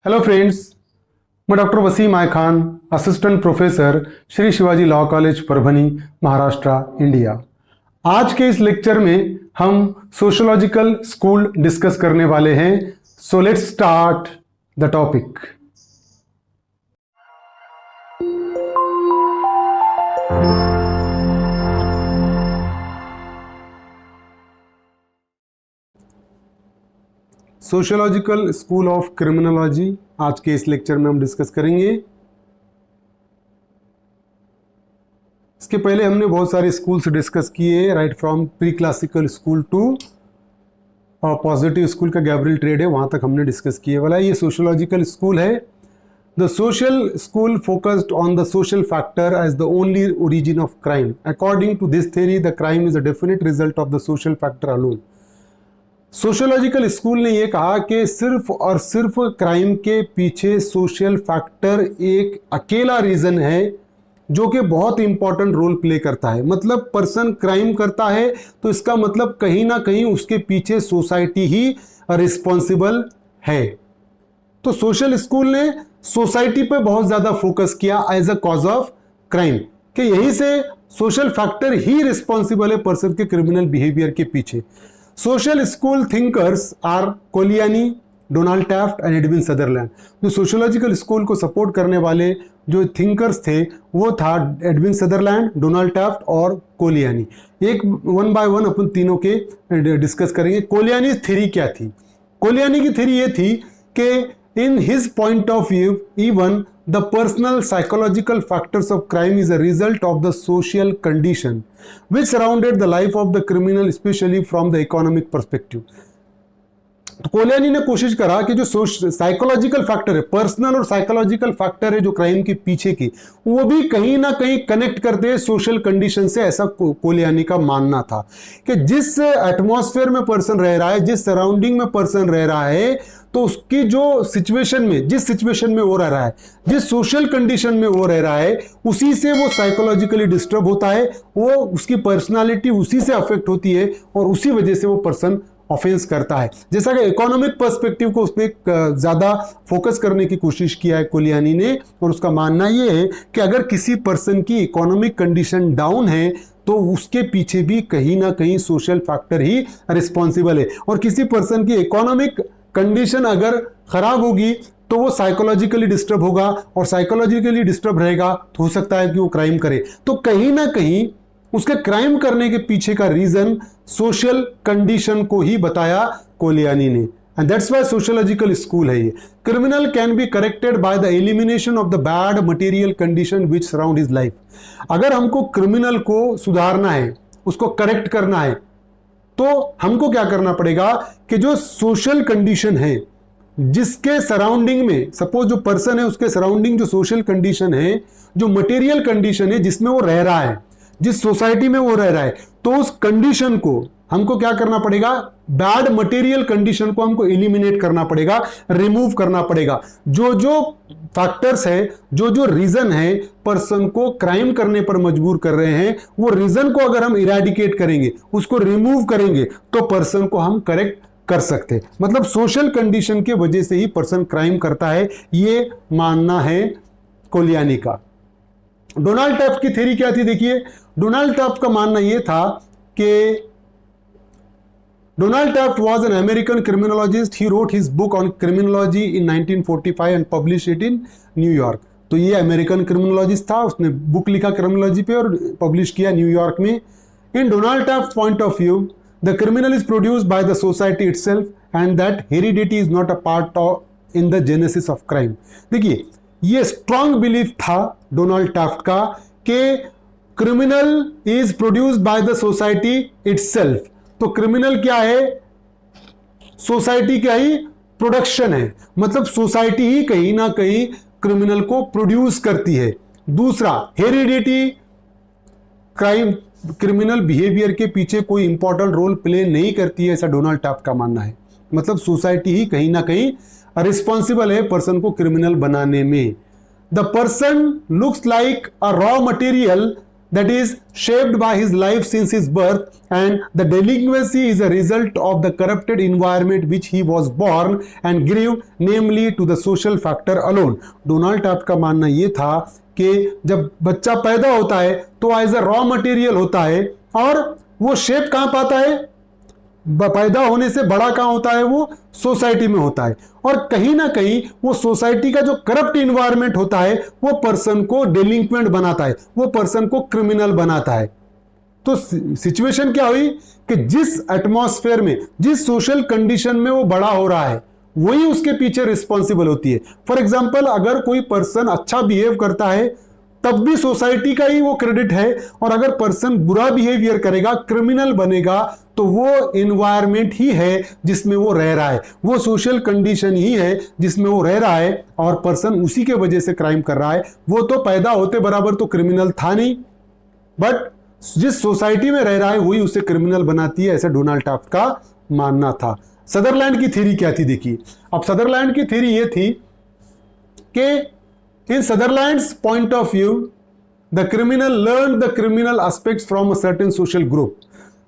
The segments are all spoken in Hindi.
हेलो फ्रेंड्स, मैं doctor Wasim I Khan, assistant professor, Shri Shivaji law college Parbhani, Maharashtra, India. आज के इस लेक्चर में हम सोशियोलॉजिकल स्कूल डिस्कस करने वाले हैं। So let's start the topic. Sociological school of criminology आज के इस लेक्चर में हम डिस्कस करेंगे। इसके पहले हमने बहुत सारे स्कूल्स डिस्कस किए, right from pre classical school to positive school का गैब्रियल ट्रेड है, वहां तक हमने डिस्कस किए वाला ये सोशियोलॉजिकल स्कूल है। The social school focused on the social factor as the only origin of crime. According to this theory the crime is a definite result of the social factor alone. Sociological school ने यह कहा कि सिर्फ और सिर्फ क्राइम के पीछे सोशल फैक्टर एक अकेला रीजन है जो कि बहुत इंपॉर्टेंट रोल प्ले करता है। मतलब पर्सन क्राइम करता है तो इसका मतलब कहीं ना कहीं उसके पीछे सोसाइटी ही रिस्पॉन्सिबल है। तो सोशल स्कूल ने सोसाइटी पे बहुत ज्यादा फोकस किया as a cause of crime, कि यहीं से सोशल फैक्टर ही रिस्पॉन्सिबल है पर्सन के क्रिमिनल बिहेवियर के पीछे। Social school thinkers are Colajanni, Donald Taft and Edwin Sutherland. जो सोशियोलॉजिकल स्कूल को सपोर्ट करने वाले जो थिंकर्स थे वो था एडविन सदरलैंड, डोनाल्ड टैफ्ट और कोलियानी। एक वन बाय वन अपन तीनों के डिस्कस करेंगे। कोलियानी थ्योरी क्या थी? कोलियानी की थ्योरी ये थी कि in his point of view even the personal psychological factors of crime is a result of the social condition which surrounded the life of the criminal, especially from the economic perspective. तो कोलियानी ने कोशिश करा कि जो साइकोलॉजिकल फैक्टर है, पर्सनल और साइकोलॉजिकल फैक्टर है जो क्राइम के पीछे की, वो भी कहीं ना कहीं कनेक्ट करते हैं सोशल कंडीशन से। ऐसा कोलियानी का मानना था कि जिस एटमॉस्फेयर में पर्सन रह रहा है, जिस सराउंडिंग में पर्सन रह रहा है, तो उसकी जो सिचुएशन में, जिस सिचुएशन में वो रह रहा है, जिस सोशल कंडीशन में वो रह रहा है, उसी से वो साइकोलॉजिकली डिस्टर्ब होता है, वो उसकी पर्सनालिटी उसी से अफेक्ट होती है और उसी वजह से वो पर्सन ऑफेंस करता है। जैसा कि इकोनॉमिक पर्सपेक्टिव को उसने ज्यादा फोकस करने की कोशिश किया है कोलियानी ने, और उसका मानना यह है कि अगर किसी पर्सन की इकोनॉमिक कंडीशन डाउन है तो उसके पीछे भी कहीं ना कहीं सोशल फैक्टर ही रिस्पॉन्सिबल है। और किसी पर्सन की इकोनॉमिक कंडीशन अगर खराब होगी तो वो साइकोलॉजिकली डिस्टर्ब होगा, और साइकोलॉजिकली डिस्टर्ब रहेगा तो हो सकता है कि वो क्राइम करे। तो कहीं ना कहीं उसके क्राइम करने के पीछे का रीजन सोशल कंडीशन को ही बताया कोलियानी ने, and that's why sociological school है ये। Criminal can be corrected by the elimination of the bad material condition which surround his life. अगर हमको क्रिमिनल को सुधारना है, उसको करेक्ट करना है, तो हमको क्या करना पड़ेगा कि जो सोशल कंडीशन है, जिसके सराउंडिंग में, सपोज जो पर्सन है उसके सराउंडिंग जो सोशल कंडीशन है, जो मटेरियल कंडीशन है जिसमें वो रह रहा है, जिस सोसाइटी में वो रह रहा है, तो उस कंडीशन को हमको क्या करना पड़ेगा? बैड मटेरियल कंडीशन को हमको एलिमिनेट करना पड़ेगा, रिमूव करना पड़ेगा। जो जो फैक्टर्स है, जो जो रीजन है पर्सन को क्राइम करने पर मजबूर कर रहे हैं, वो रीजन को अगर हम इरेडिकेट करेंगे, उसको रिमूव करेंगे, तो पर्सन को हम करेक्ट कर सकते। मतलब सोशल कंडीशन के वजह से ही पर्सन क्राइम करता है, ये मानना है कोलियानी का। डोनाल्ड टैफ्ट की थ्योरी क्या थी? देखिए, डोनाल्ड टैफ्ट का मानना यह था कि Donald Taft was an American criminologist. He wrote his book on criminology in 1945 and published it in New York. तो ये अमेरिकन क्रिमिनोलॉजिस्ट था, उसने बुक लिखा क्रिमिनोलॉजी पे और पब्लिश किया न्यूयॉर्क में। In Donald Taft point of view the criminal is produced by the society itself and that heredity is not a part of in the genesis of crime. देखिए, ये स्ट्रॉन्ग बिलीफ था डोनाल्ड टैफ्ट का कि criminal is produced by the society itself. तो क्रिमिनल क्या है? सोसाइटी का ही प्रोडक्शन है, मतलब सोसाइटी ही कहीं ना कहीं क्रिमिनल को प्रोड्यूस करती है। दूसरा, हेरिडिटी क्राइम, क्रिमिनल बिहेवियर के पीछे कोई इंपॉर्टेंट रोल प्ले नहीं करती है, ऐसा डोनाल्ड टैफ्ट का मानना है। मतलब सोसाइटी ही कहीं ना कहीं रिस्पॉन्सिबल है पर्सन को क्रिमिनल बनाने में। The person looks like a raw material that is shaped by his life since his birth, and the delinquency is a result of the corrupted environment which he was born and grew, namely to the social factor alone. Donald Taft का मानना यह था कि जब बच्चा पैदा होता है तो एज अ रॉ मटेरियल होता है, और वो शेप कहां पाता है, पैदा होने से बड़ा कहां होता है, वो सोसाइटी में होता है, और कहीं ना कहीं वो सोसाइटी का जो करप्ट इन्वायरमेंट होता है वो पर्सन को डेलिंक्वेंट बनाता है, वो पर्सन को क्रिमिनल बनाता है. तो सिचुएशन क्या हुई कि जिस एटमॉस्फेयर में, जिस सोशल कंडीशन में वो बड़ा हो रहा है वही उसके पीछे रिस्पॉन्सिबल होती है. फॉर एग्जाम्पल, अगर कोई पर्सन अच्छा बिहेव करता है तब भी सोसाइटी का ही वो क्रेडिट है, और अगर पर्सन बुरा बिहेवियर करेगा, क्रिमिनल बनेगा, तो वो एनवायरनमेंट ही है जिसमें वो रह रहा है, वो सोशल कंडीशन ही है जिसमें वो रह रहा है, और पर्सन उसी के वजह से क्राइम कर रहा है. वो तो पैदा होते बराबर तो क्रिमिनल था नहीं, बट जिस सोसाइटी में रह रहा है वही उसे क्रिमिनल बनाती है, ऐसा डोनाल्ड टफ्ट का मानना था. सदरलैंड की थ्योरी क्या थी देखिए. अब सदरलैंड की थ्योरी ये थी कि in Sutherland's point of view, the criminal learned the criminal aspects from a certain social group.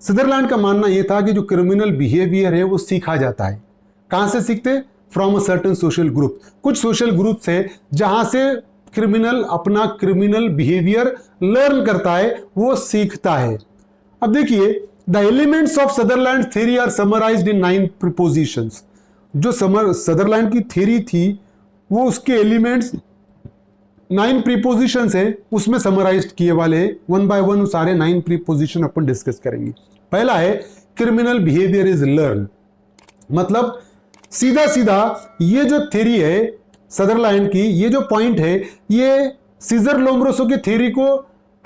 Sutherland का मानना यह था कि जो क्रिमिनल बिहेवियर है वो सीखा जाता है. कहां से सीखते? From a certain social group. कुछ सोशल ग्रुप है जहां से क्रिमिनल अपना क्रिमिनल बिहेवियर लर्न करता है, वो सीखता है. अब देखिए, the elements of Sutherland theory are summarised in 9 prepositions. जो सदरलैंड की थ्योरी थी वो उसके एलिमेंट्स 9 प्रीपोजिशंस है उसमें समराइज किए वाले हैं. वन बाय वन सारे 9 प्रीपोजिशन अपन डिस्कस करेंगे. पहला है क्रिमिनल बिहेवियर इज लर्न. मतलब सीधा सीधा ये जो थ्योरी है सदरलैंड की, ये जो पॉइंट है, ये सीजर लोम्ब्रोसो की थ्योरी को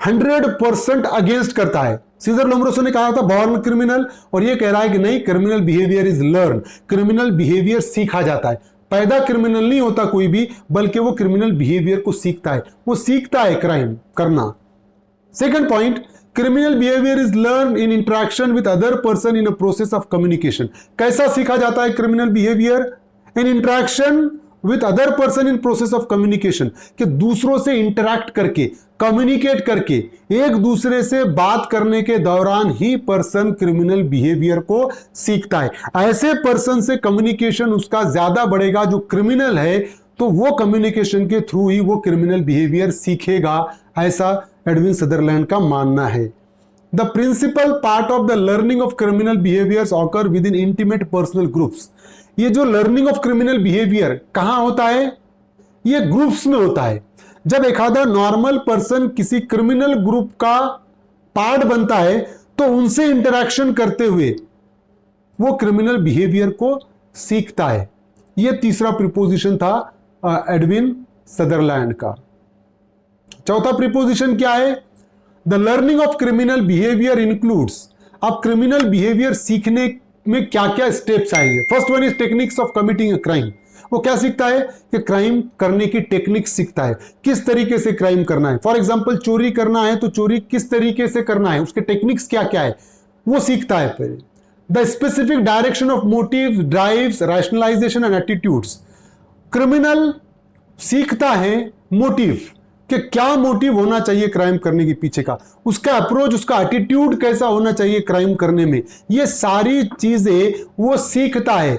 100% अगेंस्ट करता है. सीजर लोम्ब्रोसो ने कहा था बॉर्न क्रिमिनल, और ये कह रहा है कि नहीं, criminal behaviour is learn. Criminal behaviour सीखा जाता है. पैदा क्रिमिनल नहीं होता कोई भी, बल्कि वो क्रिमिनल बिहेवियर को सीखता है, वो सीखता है क्राइम करना. Second point, criminal behaviour is learn in interaction with other person in a process of communication. कैसा सीखा जाता है criminal behaviour? In interaction with other person in process of communication, कि दूसरों से इंटरैक्ट करके, कम्युनिकेट करके, एक दूसरे से बात करने के दौरान ही पर्सन क्रिमिनल बिहेवियर को सीखता है. ऐसे पर्सन से कम्युनिकेशन उसका ज्यादा बढ़ेगा जो क्रिमिनल है, तो वो कम्युनिकेशन के थ्रू ही वो क्रिमिनल बिहेवियर सीखेगा, ऐसा एडविन सदरलैंड का मानना है. The principal part of the learning of criminal behaviours occur within intimate personal groups. ये जो लर्निंग ऑफ क्रिमिनल बिहेवियर कहां होता है? ये ग्रुप्स में होता है. जब एक आधा नॉर्मल पर्सन किसी क्रिमिनल ग्रुप का पार्ट बनता है तो उनसे इंटरेक्शन करते हुए वो क्रिमिनल बिहेवियर को सीखता है. ये तीसरा प्रीपोजिशन था एडविन सदरलैंड का. चौथा प्रीपोजिशन क्या है? The learning of criminal behaviour includes. अब क्रिमिनल बिहेवियर सीखने में क्या क्या स्टेप्स आएंगे? First one is techniques of committing a crime. वो क्या सीखता है कि क्राइम करने की टेक्निक सीखता है, किस तरीके से क्राइम करना है. फॉर एग्जांपल, चोरी करना है तो चोरी किस तरीके से करना है, उसके टेक्निक्स क्या क्या है, वो सीखता है. फिर the specific direction of motive, drives, rationalisation and attitudes. Criminal सीखता है मोटिव, कि क्या मोटिव होना चाहिए क्राइम करने के पीछे का, उसका अप्रोच, उसका एटीट्यूड कैसा होना चाहिए क्राइम करने में. ये सारी चीजें वो सीखता है,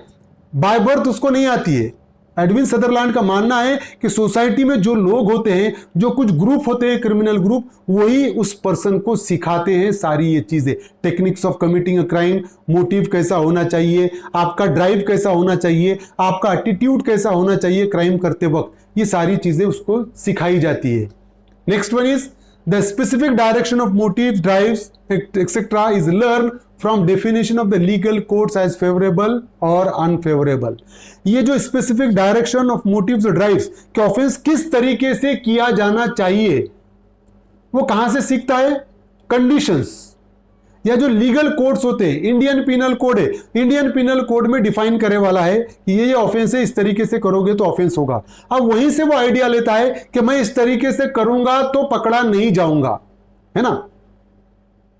बाय बर्थ उसको नहीं आती है. एडविन सदरलैंड का मानना है कि सोसाइटी में जो लोग होते हैं, जो कुछ ग्रुप होते हैं क्रिमिनल ग्रुप, वही उस पर्सन को सिखाते हैं सारी ये चीजें. Techniques of committing a crime, motive कैसा होना चाहिए, आपका ड्राइव कैसा होना चाहिए, आपका एटीट्यूड कैसा होना चाहिए क्राइम करते वक्त, ये सारी चीजें उसको सिखाई जाती है. Next one is the specific direction of motive, drives etcetera is learn from definition of the legal codes as favourable और अनफेवरेबल. ये जो स्पेसिफिक डायरेक्शन ऑफ मोटिव्स और ड्राइव्स कि ऑफेंस किस तरीके से किया जाना चाहिए, वो कहां से सीखता है? कंडीशंस, या जो लीगल कोड्स होते हैं. इंडियन पिनल कोड है, इंडियन पिनल कोड में डिफाइन करे वाला है कि ये ऑफेंस है, इस तरीके से करोगे तो ऑफेंस होगा. अब वहीं से वो आइडिया लेता है कि मैं इस तरीके से करूंगा तो पकड़ा नहीं जाऊंगा, है ना.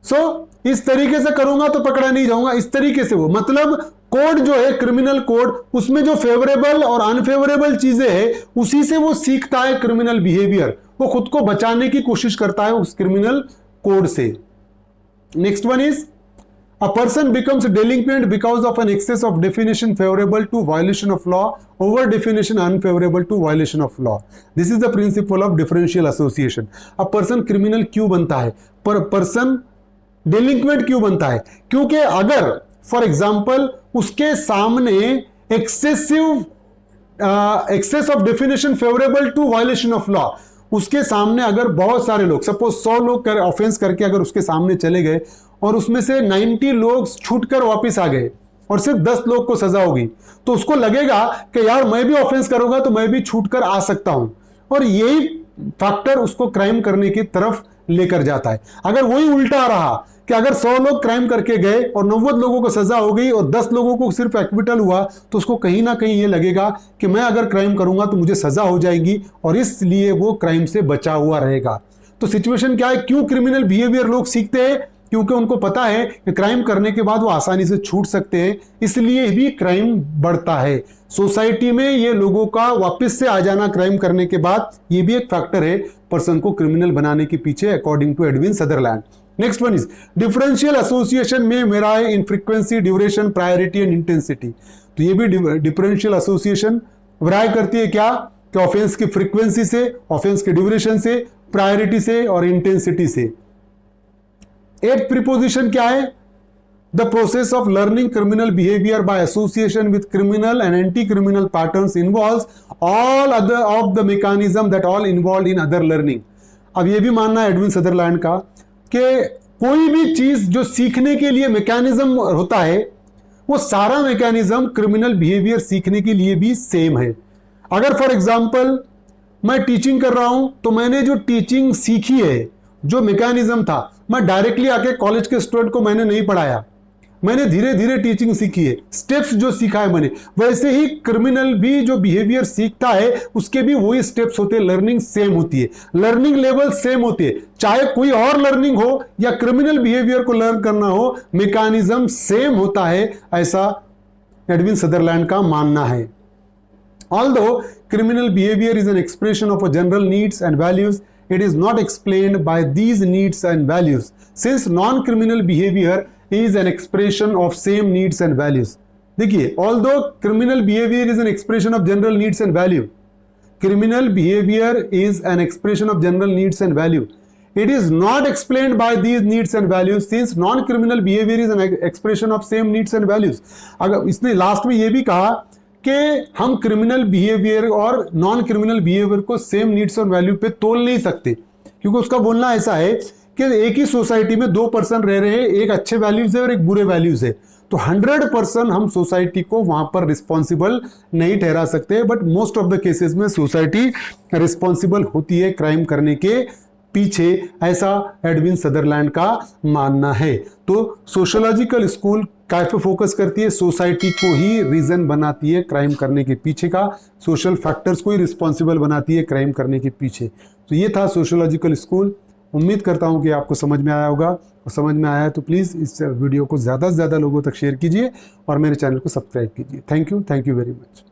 सो इस तरीके से करूंगा तो पकड़ा नहीं जाऊंगा, इस तरीके से वो, मतलब कोड जो है क्रिमिनल कोड, उसमें जो फेवरेबल और अनफेवरेबल चीजें हैं उसी से वो सीखता है क्रिमिनल बिहेवियर. वो खुद को बचाने की कोशिश करता है उस क्रिमिनल कोड से। Next one is a person becomes delinquent because of an excess of definition favorable to violation of law over definition unfavorable to violation of law. This is the principle of differential association. a person criminal क्यों बनता है, पर person delinquent क्यों बनता है? क्योंकि अगर फॉर एग्जाम्पल उसके सामने excess of definition favorable to violation of law, उसके सामने अगर बहुत सारे लोग, सपोज 100 लोग ऑफेंस करके अगर उसके सामने चले गए और उसमें से 90 लोग छूटकर वापस आ गए और सिर्फ 10 लोग को सजा होगी, तो उसको लगेगा कि यार मैं भी ऑफेंस करूंगा तो मैं भी छूटकर आ सकता हूं, और यही फैक्टर उसको क्राइम करने की तरफ लेकर जाता है। अगर वही उल्टा रहा कि अगर 100 लोग क्राइम करके गए और 90 लोगों को सजा हो गई और 10 लोगों को सिर्फ एक्विटल हुआ, तो उसको कहीं ना कहीं ये लगेगा कि मैं अगर क्राइम करूंगा तो मुझे सजा हो जाएगी, और इसलिए वो क्राइम से बचा हुआ रहेगा। तो सिचुएशन क्या है, क्यों क्रिमिनल बिहेवियर लोग सीखते हैं? क्योंकि उनको पता है कि क्राइम करने के बाद वो आसानी से छूट सकते हैं, इसलिए भी क्राइम बढ़ता है। सोसाइटी में ये लोगों का वापस से आ जाना क्राइम करने के बाद, ये भी एक फैक्टर है पर्सन को क्रिमिनल बनाने के पीछे, according to Edwin Sutherland. Next one is differential association में vary in frequency, duration, priority and intensity. तो ये भी डिफरेंशियल एसोसिएशन वेरी करती है क्या, कि ऑफेंस की फ्रीक्वेंसी से, ऑफेंस के ड्यूरेशन से, प्रायोरिटी से और इंटेंसिटी से। एट प्रीपोजिशन क्या है, the process of learning criminal behaviour by association with criminal and anti criminal patterns involves all other of the mechanism that all involve in other learning. अब ये भी मानना है एडविन सदरलैंड का कि कोई भी चीज जो सीखने के लिए मैकेनिज्म होता है, वो सारा मैकेनिज्म क्रिमिनल बिहेवियर सीखने के लिए भी सेम है। अगर फॉर एग्जाम्पल मैं टीचिंग कर रहा हूं, तो मैंने जो टीचिंग सीखी है, जो मैकेनिज्म था, मैं डायरेक्टली आके कॉलेज के स्टूडेंट को मैंने नहीं पढ़ाया, मैंने धीरे धीरे टीचिंग सीखी है, स्टेप्स जो सीखा है मैंने, वैसे ही क्रिमिनल भी जो बिहेवियर सीखता है उसके भी वही स्टेप्स होते हैं, लर्निंग सेम होती है, लर्निंग लेवल सेम होती है, चाहे कोई और लर्निंग हो या क्रिमिनल बिहेवियर को लर्न करना हो, मैकेनिज्म सेम होता है, ऐसा एडविन सदरलैंड का मानना है। Although criminal behavior is an expression of a general needs and values, it is not explained by these needs and values, since non-criminal behavior is an expression of same needs and values. देखिए, although criminal behavior is an expression of general needs and value, criminal behavior is an expression of general needs and value, it is not explained by these needs and values, since non-criminal behavior is an expression of same needs and values. अगर इसने लास्ट में ये भी कहा कि हम क्रिमिनल बिहेवियर और नॉन क्रिमिनल बिहेवियर को सेम नीड्स और वैल्यू पे तोल नहीं सकते, क्योंकि उसका बोलना ऐसा है कि एक ही सोसाइटी में 2 पर्सन रह रहे हैं, एक अच्छे वैल्यूज है और एक बुरे वैल्यूज है, तो 100% हम सोसाइटी को वहां पर रिस्पॉन्सिबल नहीं ठहरा सकते, but most of the cases में सोसाइटी रिस्पॉन्सिबल होती है क्राइम करने के पीछे, ऐसा एडविन सदरलैंड का मानना है। तो सोशियोलॉजिकल स्कूल काय पे फोकस करती है, सोसाइटी को ही रीजन बनाती है क्राइम करने के पीछे का, सोशल फैक्टर्स को ही रिस्पॉन्सिबल बनाती है क्राइम करने के पीछे। तो ये था सोशियोलॉजिकल स्कूल। उम्मीद करता हूँ कि आपको समझ में आया होगा, और समझ में आया है तो प्लीज़ इस वीडियो को ज़्यादा से ज़्यादा लोगों तक शेयर कीजिए और मेरे चैनल को सब्सक्राइब कीजिए। Thank you very much.